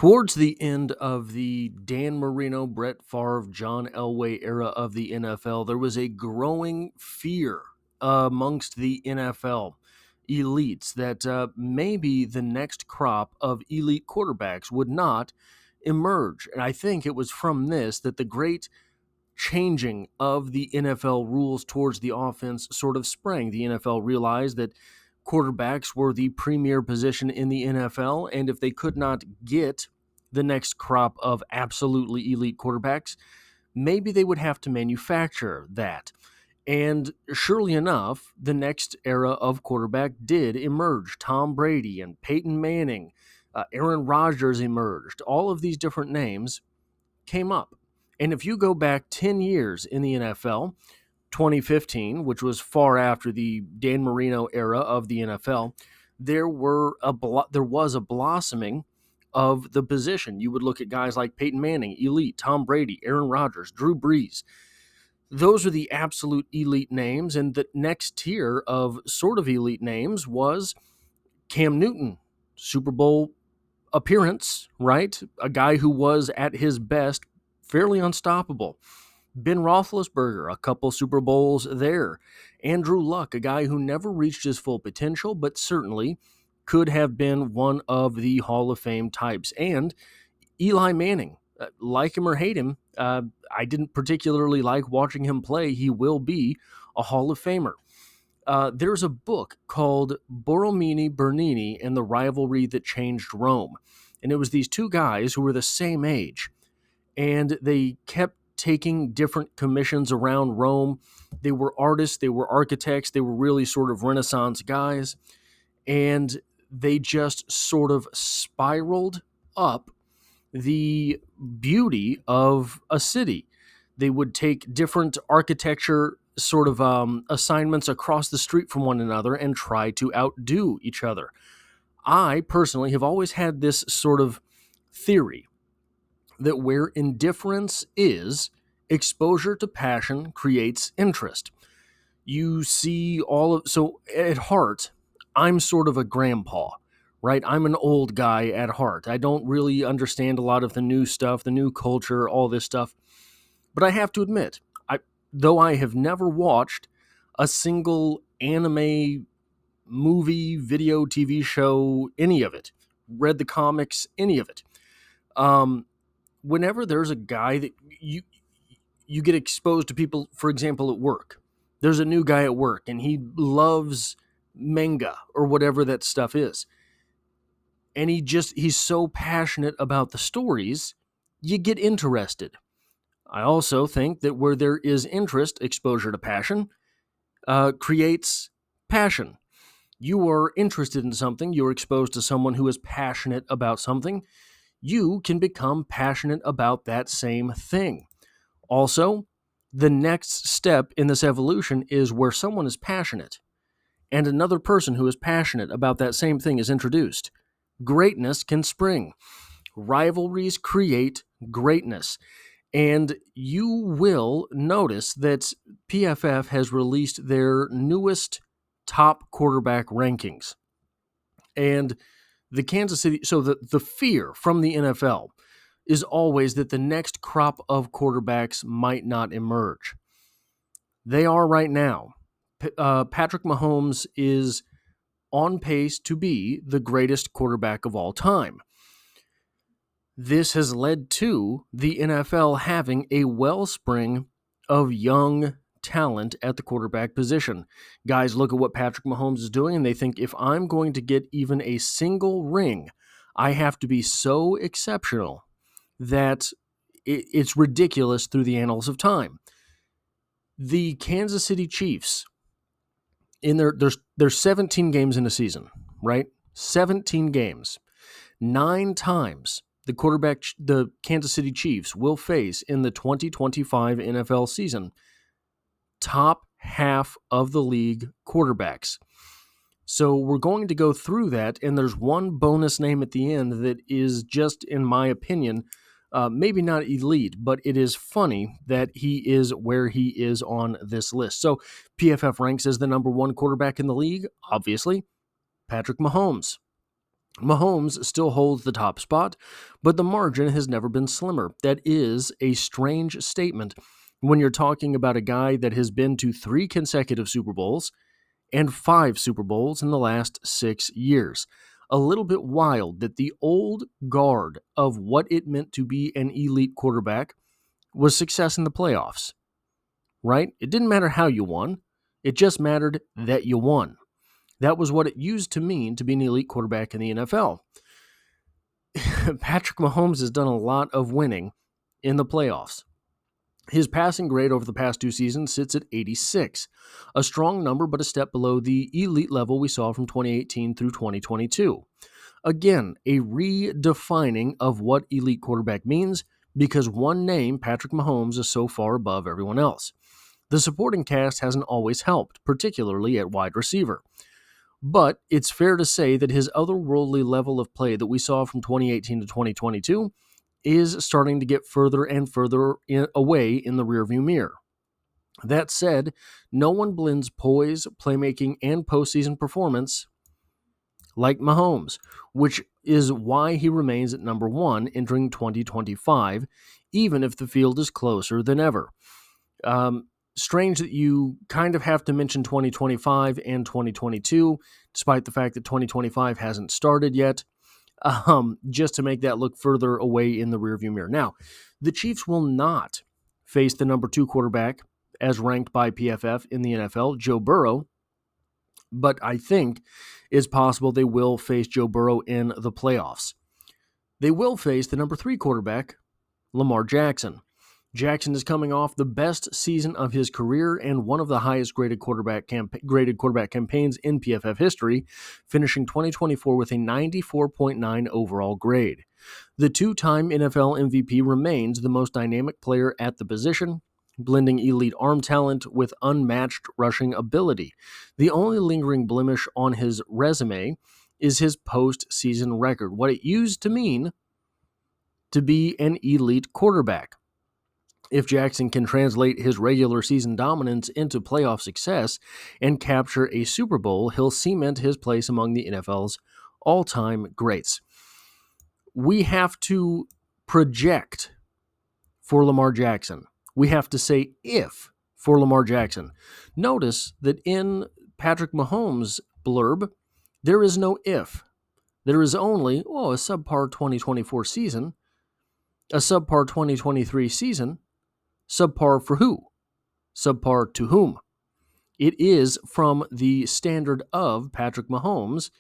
Towards the end of the Dan Marino, Brett Favre, John Elway era of the NFL, there was a growing fear amongst the NFL elites that maybe the next crop of elite quarterbacks would not emerge. And I think it was from this that the great changing of the NFL rules towards the offense sort of sprang. The NFL realized that quarterbacks were the premier position in the NFL, and if they could not get the next crop of absolutely elite quarterbacks, maybe they would have to manufacture that. And surely enough, the next era of quarterback did emerge. Tom Brady and Peyton Manning, Aaron Rodgers emerged. All of these different names came up. And if you go back 10 years in the NFL, 2015, which was far after the Dan Marino era of the NFL, there was a blossoming of the position. You would look at guys like Peyton Manning, elite, Tom Brady, Aaron Rodgers, Drew Brees. Those are the absolute elite names, and the next tier of sort of elite names was Cam Newton, Super Bowl appearance, right? A guy who was at his best fairly unstoppable. Ben Roethlisberger, a couple Super Bowls there. Andrew Luck, a guy who never reached his full potential, but certainly could have been one of the Hall of Fame types. And Eli Manning, like him or hate him, I didn't particularly like watching him play. He will be a Hall of Famer. There's a book called Borromini Bernini and the Rivalry That Changed Rome. And it was these two guys who were the same age, and they kept taking different commissions around Rome. They were artists, they were architects, they were really sort of Renaissance guys, and they just sort of spiraled up the beauty of a city. They would take different architecture sort of assignments across the street from one another and try to outdo each other. I personally have always had this sort of theory that where indifference is, exposure to passion creates interest. You see so at heart, I'm sort of a grandpa, right? I'm an old guy at heart. I don't really understand a lot of the new stuff, the new culture, all this stuff. But I have to admit, though I have never watched a single anime, movie, video, TV show, any of it, read the comics, any of it, whenever there's a guy that you get exposed to people, for example, at work, there's a new guy at work and he loves manga or whatever that stuff is. And he's so passionate about the stories, you get interested. I also think that where there is interest, exposure to passion, creates passion. You are interested in something, you're exposed to someone who is passionate about something, you can become passionate about that same thing. Also, the next step in this evolution is where someone is passionate and another person who is passionate about that same thing is introduced. Greatness can spring. Rivalries create greatness. And you will notice that PFF has released their newest top quarterback rankings. And the Kansas City, so the fear from the NFL is always that the next crop of quarterbacks might not emerge. They are right now. Patrick Mahomes is on pace to be the greatest quarterback of all time. This has led to the NFL having a wellspring of young talent at the quarterback position. Guys look at what Patrick Mahomes is doing and they think, if I'm going to get even a single ring, I have to be so exceptional that it's ridiculous through the annals of time. The Kansas City Chiefs, there's 17 games in a season, right? 17 games. 9 times the Kansas City Chiefs will face in the 2025 NFL season top half of the league quarterbacks. So we're going to go through that, and there's one bonus name at the end that is just, in my opinion, maybe not elite, but it is funny that he is where he is on this list. So PFF ranks as the number 1 quarterback in the league, obviously, Patrick Mahomes. Mahomes still holds the top spot, but the margin has never been slimmer. That is a strange statement when you're talking about a guy that has been to 3 consecutive Super Bowls and 5 Super Bowls in the last 6 years. A little bit wild that the old guard of what it meant to be an elite quarterback was success in the playoffs, right? It didn't matter how you won. It just mattered that you won. That was what it used to mean to be an elite quarterback in the NFL. Patrick Mahomes has done a lot of winning in the playoffs. His passing grade over the past 2 seasons sits at 86, a strong number but a step below the elite level we saw from 2018 through 2022. Again, a redefining of what elite quarterback means because one name, Patrick Mahomes, is so far above everyone else. The supporting cast hasn't always helped, particularly at wide receiver. But it's fair to say that his otherworldly level of play that we saw from 2018 to 2022 is starting to get further and further away in the rearview mirror. That said, no one blends poise, playmaking, and postseason performance like Mahomes, which is why he remains at number 1 entering 2025, even if the field is closer than ever. Strange that you kind of have to mention 2025 and 2022, despite the fact that 2025 hasn't started yet, just to make that look further away in the rearview mirror. Now, the Chiefs will not face the number 2 quarterback as ranked by PFF in the NFL, Joe Burrow, but I think it's possible they will face Joe Burrow in the playoffs. They will face the number 3 quarterback, Lamar Jackson. Jackson is coming off the best season of his career and one of the highest graded quarterback campaigns in PFF history, finishing 2024 with a 94.9 overall grade. The 2-time NFL MVP remains the most dynamic player at the position, blending elite arm talent with unmatched rushing ability. The only lingering blemish on his resume is his postseason record, what it used to mean to be an elite quarterback. If Jackson can translate his regular season dominance into playoff success and capture a Super Bowl, he'll cement his place among the NFL's all-time greats. We have to project for Lamar Jackson. We have to say if for Lamar Jackson. Notice that in Patrick Mahomes' blurb, there is no if. There is only, a subpar 2024 season, a subpar 2023 season. Subpar for who? Subpar to whom? It is from the standard of Patrick Mahomes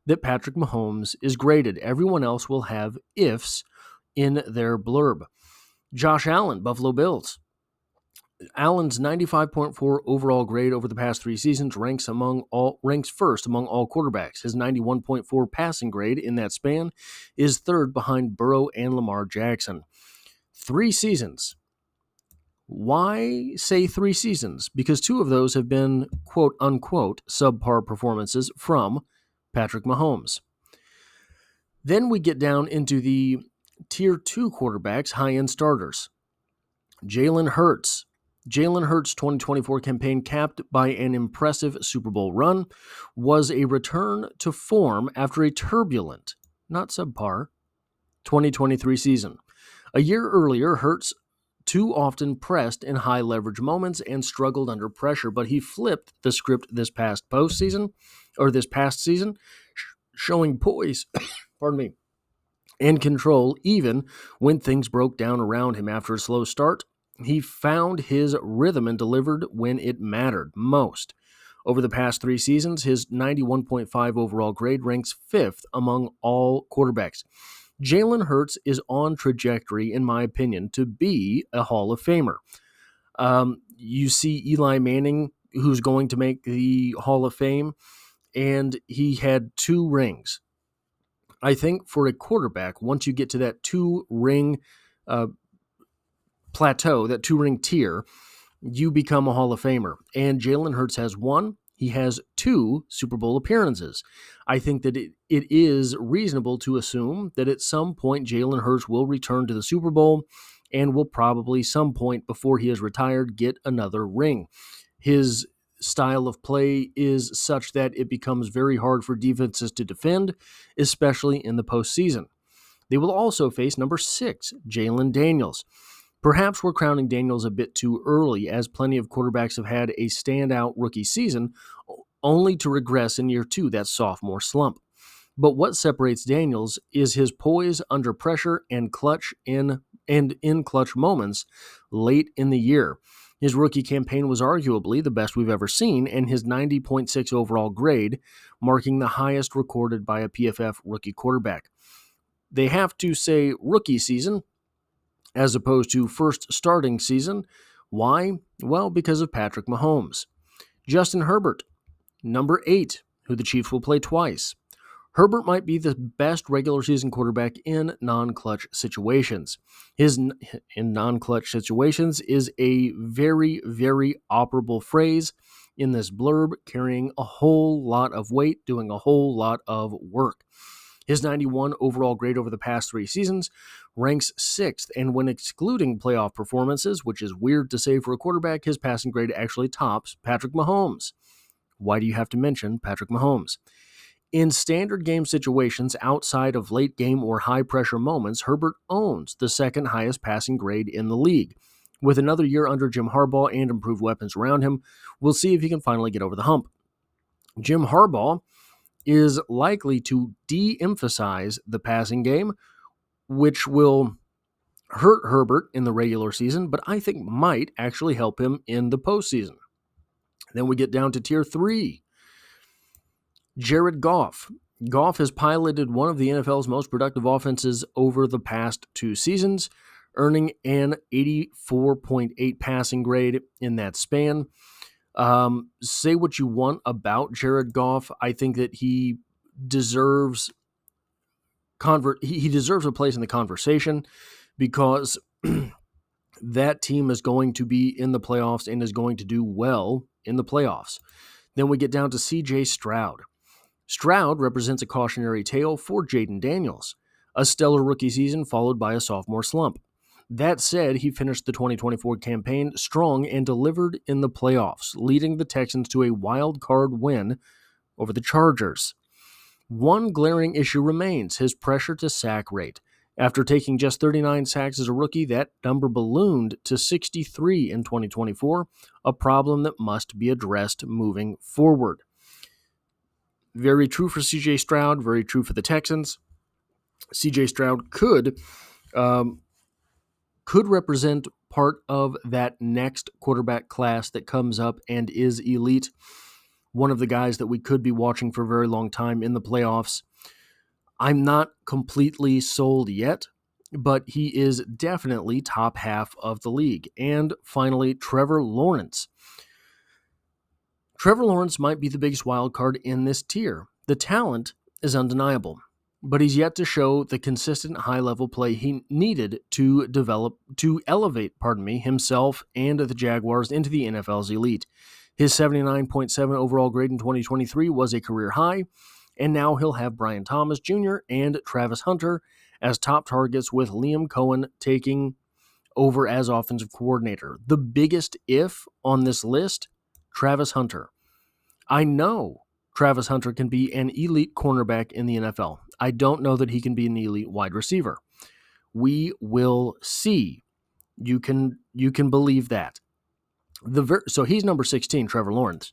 that Patrick Mahomes is graded. Everyone else will have ifs in their blurb. Josh Allen, Buffalo Bills. Allen's 95.4 overall grade over the past 3 seasons ranks first among all quarterbacks. His 91.4 passing grade in that span is third behind Burrow and Lamar Jackson. 3 seasons. Why say 3 seasons? Because 2 of those have been quote-unquote subpar performances from Patrick Mahomes. Then we get down into the Tier 2 quarterbacks, high-end starters. Jalen Hurts. Jalen Hurts' 2024 campaign, capped by an impressive Super Bowl run, was a return to form after a turbulent, not subpar, 2023 season. A year earlier, Hurts too often pressed in high leverage moments and struggled under pressure, but he flipped the script this past season, showing poise, and control even when things broke down around him after a slow start. He found his rhythm and delivered when it mattered most. Over the past 3 seasons, his 91.5 overall grade ranks 5th among all quarterbacks. Jalen Hurts is on trajectory, in my opinion, to be a Hall of Famer. You see Eli Manning, who's going to make the Hall of Fame, and he had 2 rings. I think for a quarterback, once you get to that 2-ring plateau, that 2-ring tier, you become a Hall of Famer. And Jalen Hurts has 1. He has 2 Super Bowl appearances. I think that it is reasonable to assume that at some point Jalen Hurts will return to the Super Bowl and will probably some point before he is retired get another ring. His style of play is such that it becomes very hard for defenses to defend, especially in the postseason. They will also face number 6, Jalen Daniels. Perhaps we're crowning Daniels a bit too early, as plenty of quarterbacks have had a standout rookie season, only to regress in year 2, that sophomore slump. But what separates Daniels is his poise under pressure and in clutch moments late in the year. His rookie campaign was arguably the best we've ever seen, and his 90.6 overall grade, marking the highest recorded by a PFF rookie quarterback. They have to say rookie season as opposed to first starting season. Why? Well, because of Patrick Mahomes. Justin Herbert, number 8, who the Chiefs will play twice. Herbert might be the best regular season quarterback in non-clutch situations. In non-clutch situations is a very, very operable phrase in this blurb, carrying a whole lot of weight, doing a whole lot of work. His 91 overall grade over the past 3 seasons ranks 6th, and when excluding playoff performances, which is weird to say for a quarterback, his passing grade actually tops Patrick Mahomes. Why do you have to mention Patrick Mahomes? In standard game situations outside of late game or high pressure moments, Herbert owns the second highest passing grade in the league. With another year under Jim Harbaugh and improved weapons around him, we'll see if he can finally get over the hump. Jim Harbaugh is likely to de-emphasize the passing game, which will hurt Herbert in the regular season, but I think might actually help him in the postseason. Then we get down to tier 3. Jared Goff. Goff has piloted one of the NFL's most productive offenses over the past 2 seasons, earning an 84.8 passing grade in that span. Say what you want about Jared Goff. I think that he deserves a place in the conversation because that team is going to be in the playoffs and is going to do well in the playoffs. Then we get down to C.J. Stroud. Stroud represents a cautionary tale for Jaden Daniels, a stellar rookie season followed by a sophomore slump. That said, he finished the 2024 campaign strong and delivered in the playoffs, leading the Texans to a wild card win over the Chargers. One glaring issue remains, his pressure to sack rate. After taking just 39 sacks as a rookie, that number ballooned to 63 in 2024, a problem that must be addressed moving forward. Very true for C.J. Stroud, very true for the Texans. C.J. Stroud could represent part of that next quarterback class that comes up and is elite. One of the guys that we could be watching for a very long time in the playoffs. I'm not completely sold yet, but he is definitely top half of the league. And finally, Trevor Lawrence. Trevor Lawrence might be the biggest wild card in this tier. The talent is undeniable, but he's yet to show the consistent high-level play he needed to elevate himself and the Jaguars into the NFL's elite. His 79.7 overall grade in 2023 was a career high, and now he'll have Brian Thomas Jr. and Travis Hunter as top targets, with Liam Cohen taking over as offensive coordinator. The biggest if on this list, Travis Hunter. I know Travis Hunter can be an elite cornerback in the NFL. I don't know that he can be an elite wide receiver. We will see. You can believe that. So he's number 16, Trevor Lawrence.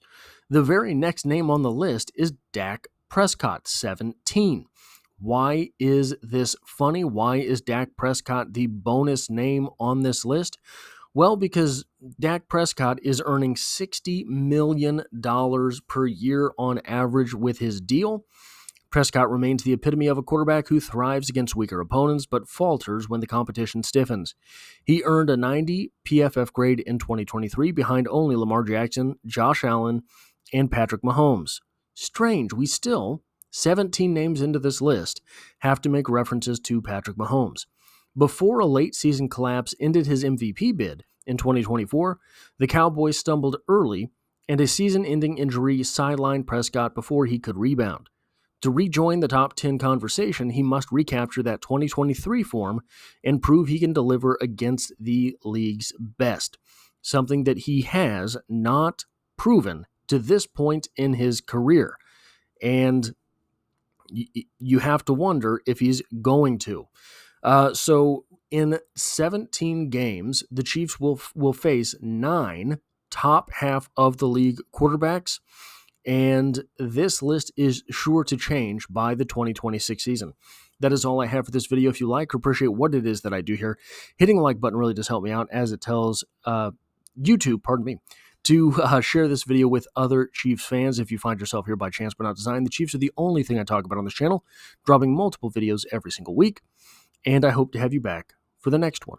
The very next name on the list is Dak Prescott, 17. Why is this funny? Why is Dak Prescott the bonus name on this list? Well, because Dak Prescott is earning $60 million per year on average with his deal. Prescott remains the epitome of a quarterback who thrives against weaker opponents but falters when the competition stiffens. He earned a 90 PFF grade in 2023 behind only Lamar Jackson, Josh Allen, and Patrick Mahomes. Strange, we still, 17 names into this list, have to make references to Patrick Mahomes. Before a late season collapse ended his MVP bid in 2024, the Cowboys stumbled early, and a season-ending injury sidelined Prescott before he could rebound. To rejoin the top 10 conversation, he must recapture that 2023 form and prove he can deliver against the league's best, something that he has not proven to this point in his career. And you have to wonder if he's going to. So in 17 games, the Chiefs will face 9 top half of the league quarterbacks, and this list is sure to change by the 2026 season. That is all I have for this video. If you like or appreciate what it is that I do here, hitting the like button really does help me out, as it tells YouTube, to share this video with other Chiefs fans. If you find yourself here by chance but not design, the Chiefs are the only thing I talk about on this channel, dropping multiple videos every single week, and I hope to have you back for the next one.